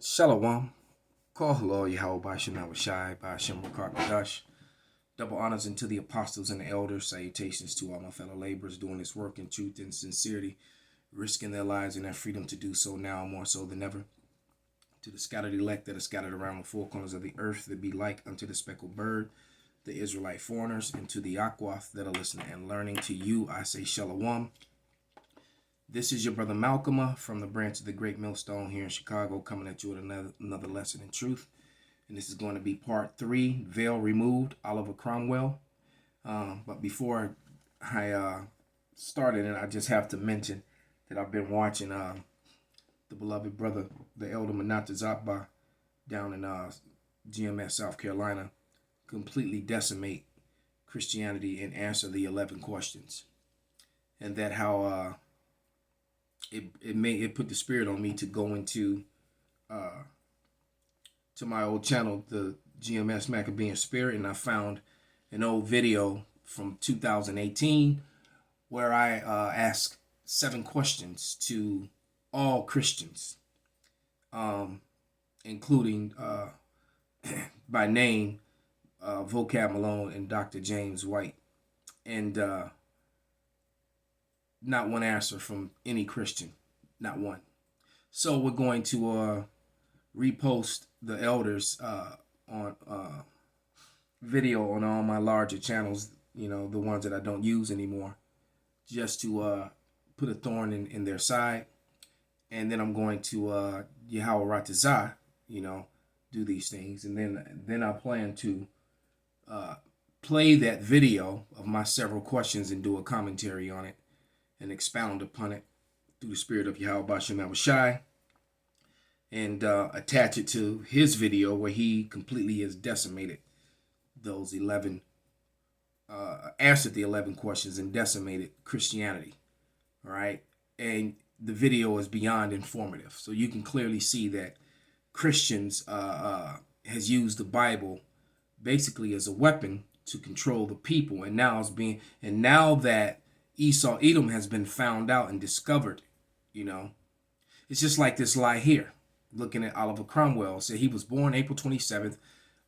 Shalom. Call hello, Yahweh Bashem Awashai, Bashem Rakakadash. Double honors unto the apostles and the elders. Salutations to all my fellow laborers doing this work in truth and sincerity, risking their lives and their freedom to do so now more so than ever. To the scattered elect that are scattered around the four corners of the earth, that be like unto the speckled bird, the Israelite foreigners, and to the Aquath that are listening and learning. To you, I say Shalom. This is your brother Malcolm from the branch of the Great Millstone here in Chicago, coming at you with another lesson in truth. And this is going to be part 3, Vail removed, Oliver Cromwell. But before I started, and I just have to mention that I've been watching the beloved brother, the elder Manata Zappa, down in GMS, South Carolina, completely decimate Christianity and answer the 11 questions. And that how it put the spirit on me to go into to my old channel, the GMS Maccabean Spirit, and I found an old video from 2018 where I asked 7 questions to all Christians, including by name Vocab Malone and Dr. James White, and not one answer from any Christian, not one. So we're going to repost the elders on video on all my larger channels, the ones that I don't use anymore, just to put a thorn in their side. And then I'm going to Yahweh Ratazah, do these things. And then I plan to play that video of my several questions and do a commentary on it and expound upon it through the spirit of Yahweh Bashem Awashai, and attach it to his video where he completely has decimated those 11, answered the 11 questions and decimated Christianity. All right. And the video is beyond informative. So you can clearly see that Christians has used the Bible basically as a weapon to control the people. And now that Esau, Edom has been found out and discovered, it's just like this lie here. Looking at Oliver Cromwell, said he was born April 27th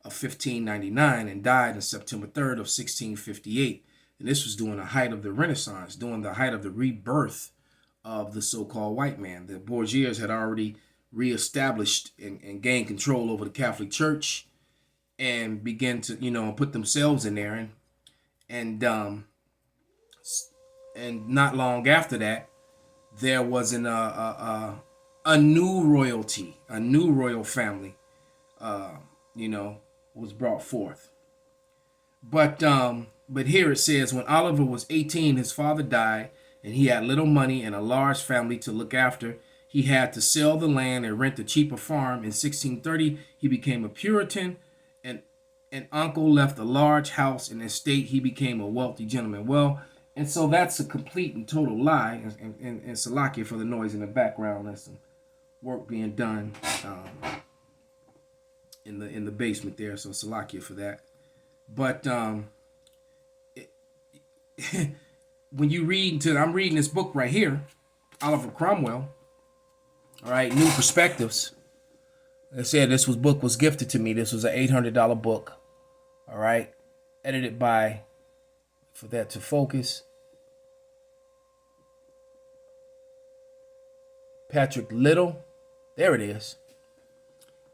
of 1599 and died on September 3rd of 1658. And this was during the height of the Renaissance, during the height of the rebirth of the so-called white man. The Borgias had already reestablished and gained control over the Catholic Church and began to, put themselves in there. And not long after that, there was a new royalty, a new royal family, was brought forth. But here it says, when Oliver was 18, his father died, and he had little money and a large family to look after. He had to sell the land and rent a cheaper farm. In 1630, he became a Puritan, and an uncle left a large house and estate. He became a wealthy gentleman. Well, and so that's a complete and total lie. And Salakia for the noise in the background. There's some work being done in the basement there. So Salakia for that. But when you I'm reading this book right here, Oliver Cromwell. All right, New Perspectives. I said this book was gifted to me. This was an $800 book. All right, edited by, for that to focus, Patrick Little. There it is.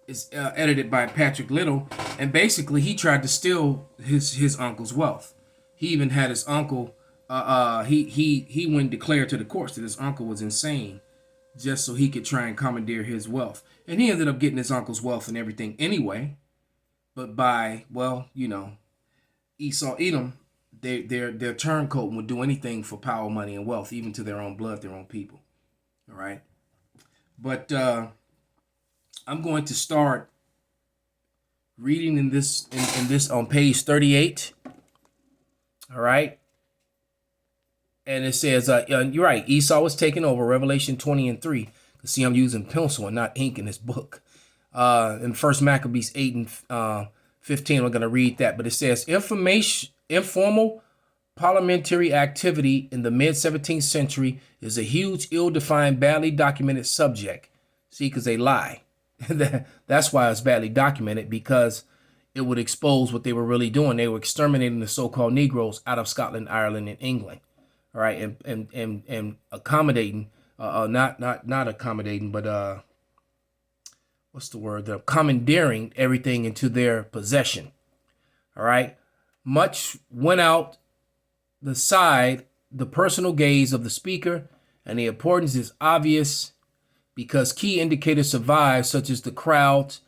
It's edited by Patrick Little, and basically he tried to steal his uncle's wealth. He even had his uncle. He went and declared to the courts that his uncle was insane, just so he could try and commandeer his wealth. And he ended up getting his uncle's wealth and everything anyway. But by Esau, Edom, their turncoat would do anything for power, money, and wealth, even to their own blood, their own people. All right. But I'm going to start reading in this on page 38. All right. And it says, you're right, Esau was taken over, Revelation 20 and 3. See, I'm using pencil and not ink in this book. In 1 Maccabees 8 and 15, we're going to read that. But it says, informal parliamentary activity in the mid-17th century is a huge, ill-defined, badly documented subject. See, because they lie. That's why it's badly documented, because it would expose what they were really doing. They were exterminating the so-called Negroes out of Scotland, Ireland, and England. All right, and accommodating, not accommodating, but what's the word? They're commandeering everything into their possession. All right, much went out the personal gaze of the speaker, and the importance is obvious because key indicators survive, such as the crowd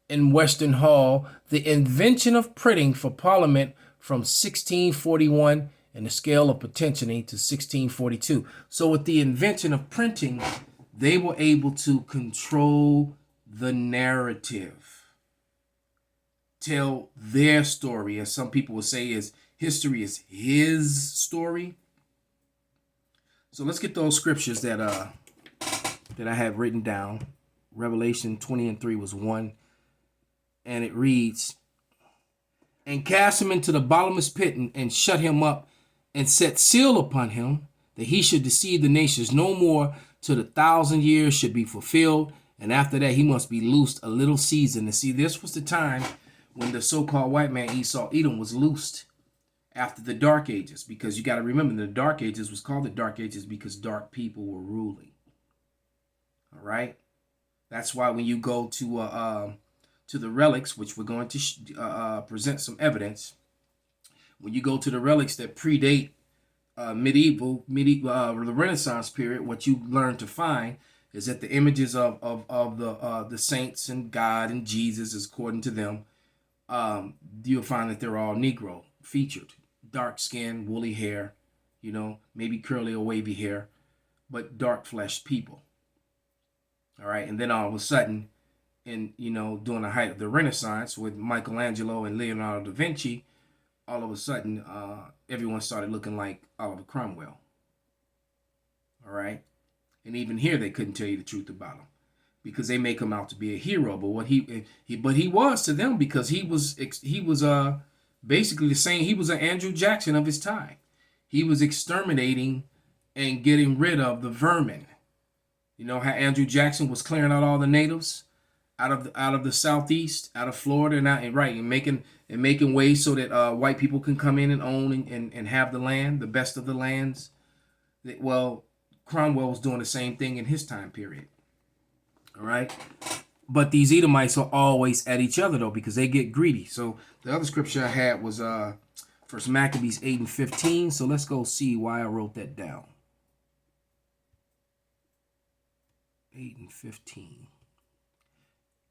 in Western Hall, the invention of printing for Parliament from 1641, and the scale of potentially to 1642. So with the invention of printing, they were able to control the narrative, tell their story, as some people will say, is history is his story. So let's get those scriptures that I have written down. Revelation 20:3 was one, and it reads, "And cast him into the bottomless pit, and shut him up, and set seal upon him, that he should deceive the nations no more, till the 1,000 years should be fulfilled. And after that he must be loosed a little season." And see, this was the time when the so-called white man Esau, Edom, was loosed after the Dark Ages. Because you got to remember, the Dark Ages was called the Dark Ages because dark people were ruling. All right? That's why when you go to the relics, which we're going to present some evidence, when you go to the relics that predate medieval the Renaissance period, what you learn to find is that the images of the saints and God and Jesus, is according to them, you'll find that they're all Negro featured, dark skin, woolly hair, maybe curly or wavy hair, but dark fleshed people. All right, and then all of a sudden, during the height of the Renaissance with Michelangelo and Leonardo da Vinci, all of a sudden, everyone started looking like Oliver Cromwell. All right, and even here they couldn't tell you the truth about him, because they make him out to be a hero. But what he was to them, because he was basically the same. He was an Andrew Jackson of his time. He was exterminating and getting rid of the vermin. You know how Andrew Jackson was clearing out all the natives out of the southeast, out of Florida, and making ways so that white people can come in and own and have the land, the best of the lands. Well, Cromwell was doing the same thing in his time period. All right, but these Edomites are always at each other though, because they get greedy. So the other scripture I had was First Maccabees 8:15. So let's go see why I wrote that down. 8:15.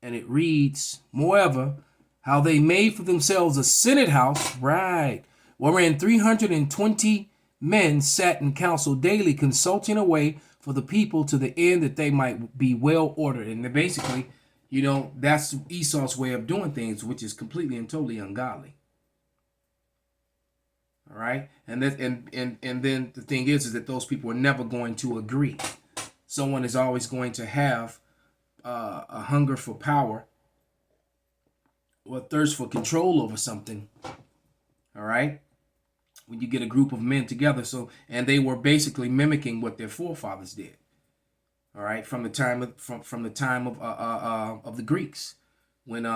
And it reads, "Moreover, how they made for themselves a senate house, right, wherein 320 men sat in council daily, consulting a way for the people, to the end that they might be well ordered." And basically, that's Esau's way of doing things, which is completely and totally ungodly. All right, and then the thing is that those people are never going to agree. Someone is always going to have a hunger for power or a thirst for control over something. All right, when you get a group of men together, and they were basically mimicking what their forefathers did. All right, from the time of the Greeks, when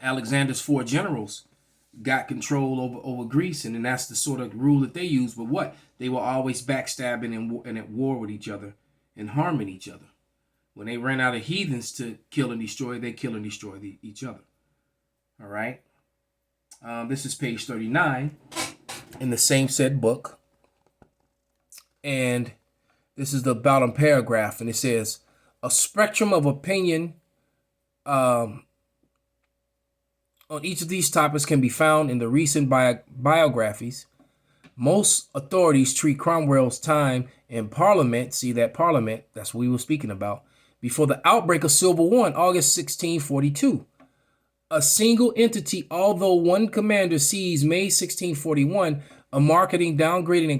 Alexander's 4 generals got control over Greece, and then that's the sort of rule that they used. But they were always backstabbing and at war with each other and harming each other. When they ran out of heathens to kill and destroy, they kill and destroy each other. All right. This is page 39 in the same said book. And this is the bottom paragraph. And it says, "A spectrum of opinion on each of these topics can be found in the recent biographies. Most authorities treat Cromwell's time in Parliament, see that Parliament, that's what we were speaking about, before the outbreak of Civil War in August 1642. A single entity, although one commander seized May 1641, a marketing downgrading in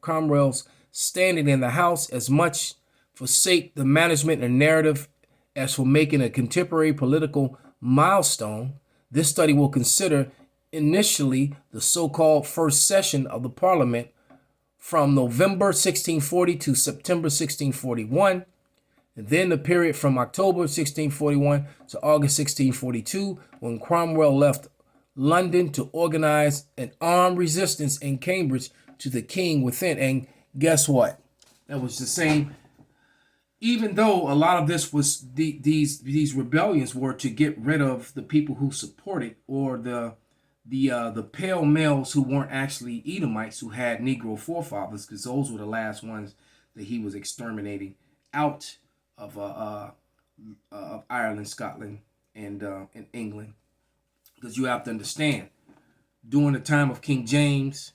Cromwell's standing in the House as much forsake the management and narrative as for making a contemporary political milestone. This study will consider initially the so-called first session of the Parliament from November 1640 to September 1641. And then the period from October 1641 to August 1642, when Cromwell left London to organize an armed resistance in Cambridge to the king within. And guess what? That was the same. Even though a lot of this was these rebellions were to get rid of the people who supported, or the pale males who weren't actually Edomites, who had Negro forefathers, because those were the last ones that he was exterminating out of Ireland, Scotland, and England. Because you have to understand, during the time of King James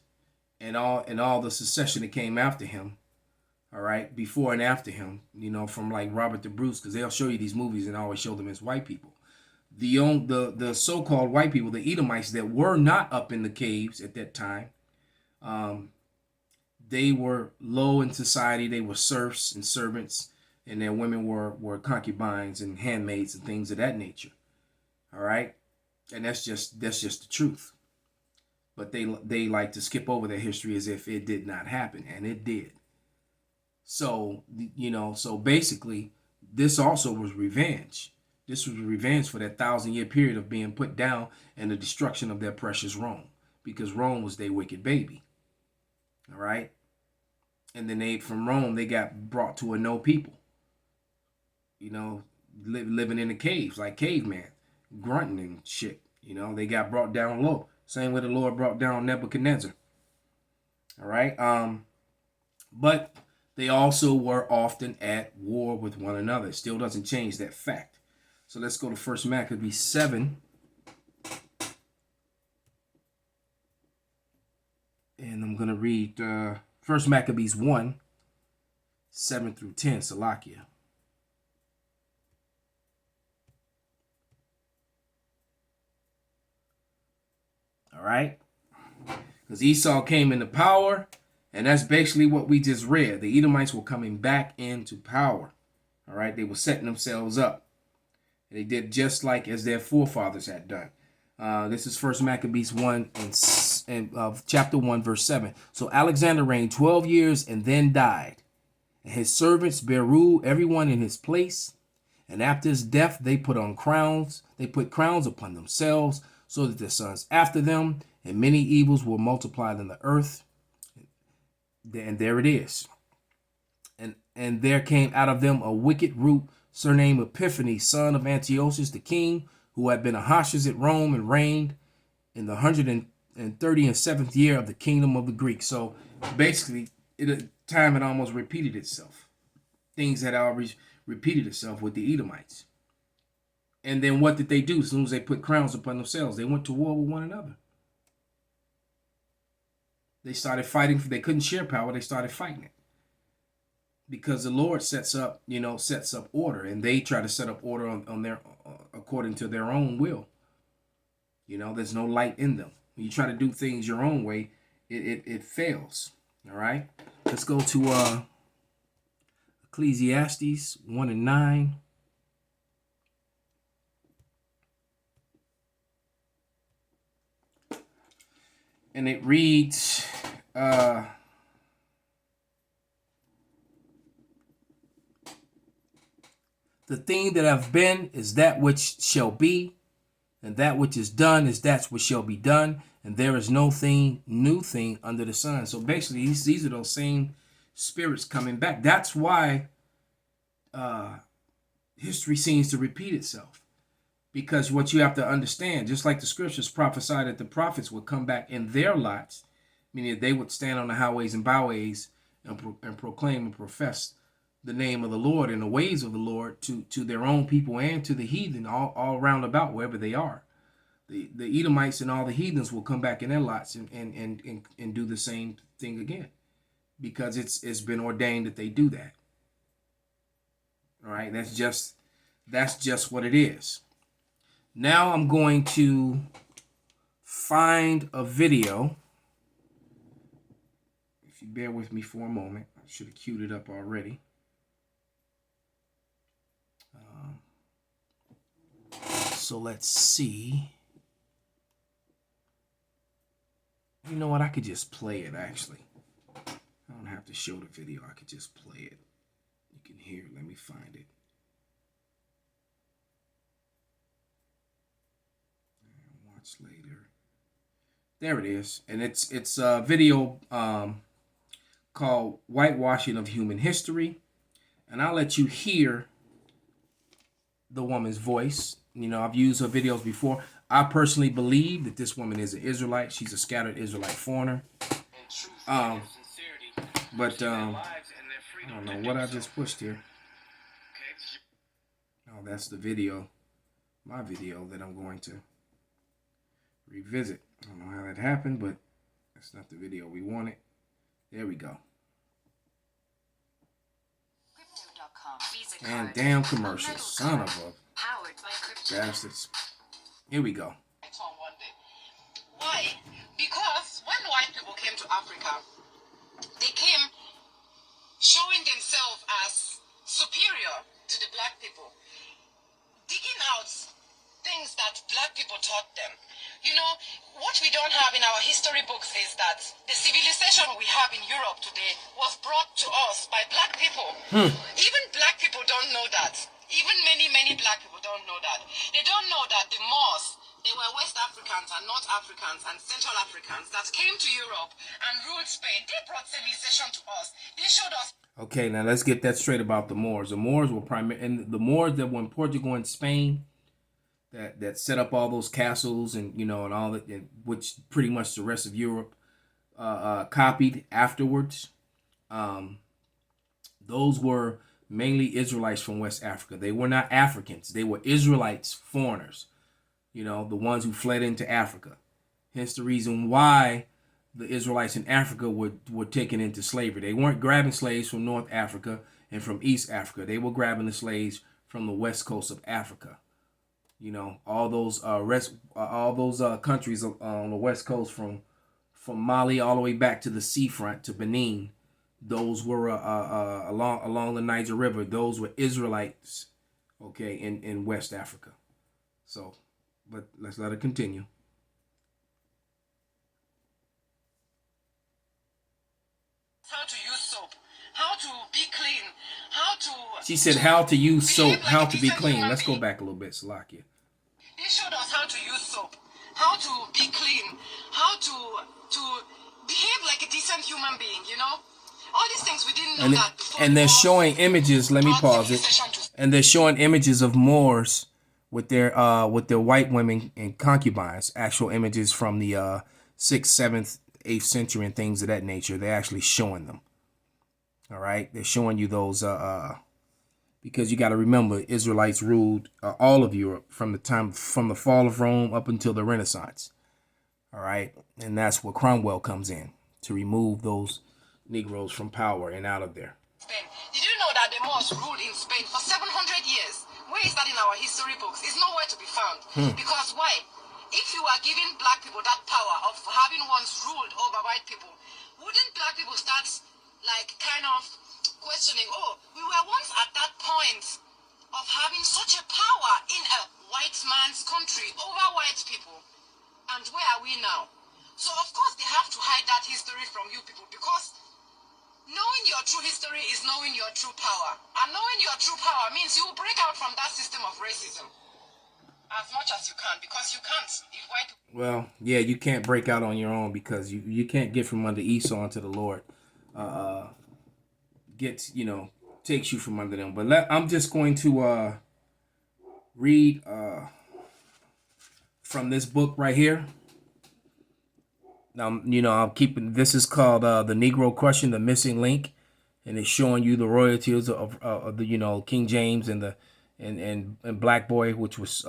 and all the secession that came after him, all right, before and after him, you know, from like Robert the Bruce, because they'll show you these movies and always show them as white people. The so-called white people, the Edomites that were not up in the caves at that time, they were low in society. They were serfs and servants, and their women were concubines and handmaids and things of that nature. All right, and that's just the truth. But they like to skip over their history as if it did not happen, and it did. So, you know, so basically, this also was revenge. This was revenge for that 1,000-year period of being put down and the destruction of their precious Rome, because Rome was their wicked baby. All right. And then from Rome, they got brought to a no people, you know, living in the caves like caveman, grunting and shit. You know, they got brought down low. Same way the Lord brought down Nebuchadnezzar. All right. But they also were often at war with one another. It still doesn't change that fact. So let's go to 1 Maccabees 7. And I'm going to read 1 Maccabees 1, 7 through 10, Salakia. All right. Because Esau came into power, and that's basically what we just read. The Edomites were coming back into power. All right. They were setting themselves up. They did just like as their forefathers had done. This is 1 Maccabees 1 and chapter 1, verse 7. So Alexander reigned 12 years and then died. And his servants bare rule, everyone in his place. And after his death, they put crowns upon themselves, so that their sons after them, and many evils were multiplied in the earth. And there it is. And there came out of them a wicked root, surnamed Epiphanes, son of Antiochus the king, who had been Ahasuerus at Rome and reigned in the 137th year of the kingdom of the Greeks. So basically, time had almost repeated itself. Things had already repeated itself with the Edomites. And then what did they do? As soon as they put crowns upon themselves, they went to war with one another. They started fighting. They couldn't share power. They started fighting it. Because the Lord sets up order, and they try to set up order on their according to their own will. You know, there's no light in them. When you try to do things your own way, it fails. All right. Let's go to Ecclesiastes 1 and 9. And it reads, the thing that have been is that which shall be, and that which is done is that which shall be done, and there is no new thing under the sun. So basically, these are those same spirits coming back. That's why history seems to repeat itself. Because what you have to understand, just like the scriptures prophesied that the prophets would come back in their lots, meaning they would stand on the highways and byways and proclaim and profess the name of the Lord and the ways of the Lord to their own people and to the heathen all round about wherever they are. The Edomites and all the heathens will come back in their lots and do the same thing again, because it's been ordained that they do that. All right, that's just what it is. Now I'm going to find a video. If you bear with me for a moment, I should have queued it up already. So let's see. You know what? I could just play it, actually. I don't have to show the video. I could just play it. You can hear. Let me find it. Watch later. There it is, and it's a video called "Whitewashing of Human History," and I'll let you hear the woman's voice. You know, I've used her videos before. I personally believe that this woman is an Israelite. She's a scattered Israelite foreigner. But I don't know what I just pushed here. Oh, that's the video, my video that I'm going to revisit. I don't know how that happened, but that's not the video we wanted. There we go. And damn commercial, son of a bastards. Here we go. Why? Because when white people came to Africa, they came showing themselves as superior to the black people, digging out things that black people taught them. You know, what we don't have in our history books is that the civilization we have in Europe today was brought to us by black people. Even black people don't know that. Even many black people don't know that. They don't know that the Moors, they were West Africans and North Africans and Central Africans that came to Europe and ruled Spain. They brought civilization to us. They showed us. Okay, now let's get that straight about the Moors. The Moors were and the Moors that were in Portugal and Spain, that set up all those castles and, you know, and all that, which pretty much the rest of Europe copied afterwards. Those were mainly Israelites from West Africa. They were not Africans. They were Israelites, foreigners, you know, the ones who fled into Africa. Hence the reason why the Israelites in Africa were taken into slavery. They weren't grabbing slaves from North Africa and from East Africa. They were grabbing the slaves from the west coast of Africa. You know, all those countries on the west coast, from Mali all the way back to the seafront to Benin. Those were along the Niger River. Those were Israelites, okay, in West Africa. So, but let's let it continue. How to use soap, how to be clean, how to... She said how to use soap, how to be clean. Let's go back a little bit, Salakia. They showed us how to use soap, how to be clean, how to behave like a decent human being, you know? All these things we didn't know that before. And they're showing images, let me pause it. And they're showing images of Moors with their white women and concubines, actual images from the 6th, 7th, 8th century and things of that nature. They're actually showing them. All right? They're showing you those because you got to remember, Israelites ruled all of Europe from the fall of Rome up until the Renaissance. All right? And that's where Cromwell comes in to remove those Negroes from power and out of there. Spain. Did you know that the Moors ruled in Spain for 700 years? Where is that in our history books? It's nowhere to be found. Because why? If you are giving black people that power of having once ruled over white people, wouldn't black people start like kind of questioning, oh, we were once at that point of having such a power in a white man's country over white people, and where are we now? So of course they have to hide that history from you people, because knowing your true history is knowing your true power. And knowing your true power means you will break out from that system of racism as much as you can, because you can't. If white... Well, yeah, you can't break out on your own, because you can't get from under Esau unto the Lord takes you from under them. But I'm just going to read from this book right here. Now, you know, I'm keeping, this is called The Negro Question, The Missing Link, and it's showing you the royalties of the, you know, King James and the and Black Boy, which was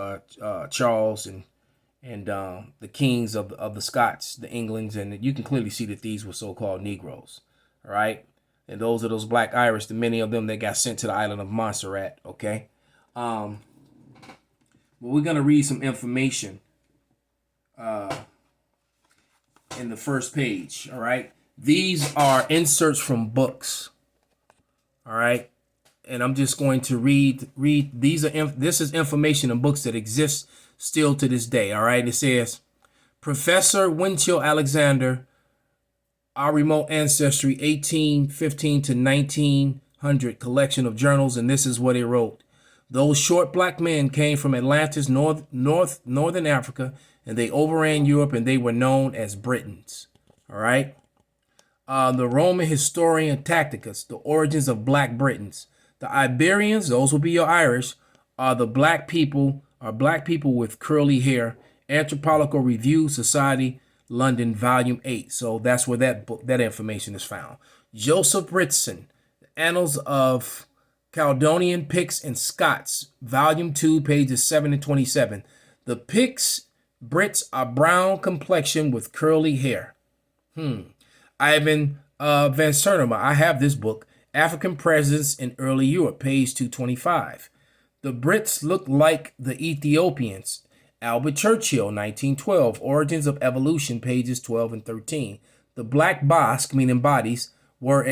Charles, and the kings of the Scots, the Englands, and you can clearly see that these were so-called Negroes, all right? And those are those Black Irish, the many of them that got sent to the island of Montserrat, okay? Well, we're going to read some information in the first page, all right? These are inserts from books, all right? And I'm just going to read this is information in books that exist still to this day, all right? It says, Professor Winchell Alexander, our remote ancestry, 1815 to 1900 1800 collection of journals, and this is what it wrote. Those short black men came from Atlantis, northern Africa, and they overran Europe, and they were known as Britons. All right. The Roman historian Tacitus, The Origins of Black Britons. The Iberians, those will be your Irish, are black people with curly hair. Anthropological Review, Society, London, Volume 8. So that's where that information is found. Joseph Ritson, Annals of Caledonian Picts and Scots, Volume 2, pages 7 and 27. The Picts, Brits are brown complexion with curly hair. Ivan Van Sertima, I have this book, African Presence in Early Europe, page 225. The Brits look like the Ethiopians. Albert Churchill, 1912, Origins of Evolution, pages 12 and 13. The Black Basque, meaning bodies, were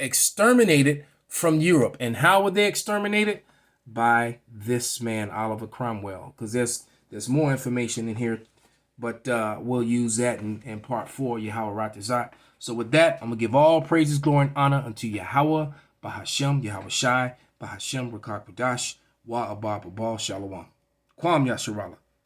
exterminated from Europe. And how were they exterminated? By this man, Oliver Cromwell. Because there's more information in here, but we'll use that in part 4, Yahweh Ratazat. So with that, I'm going to give all praises, glory, and honor unto Yahweh, Bahashem, Yahweh Shai, Bahashem, Rakak Padash, Wa Abba Babal, Shalom. Kwam Yasharallah.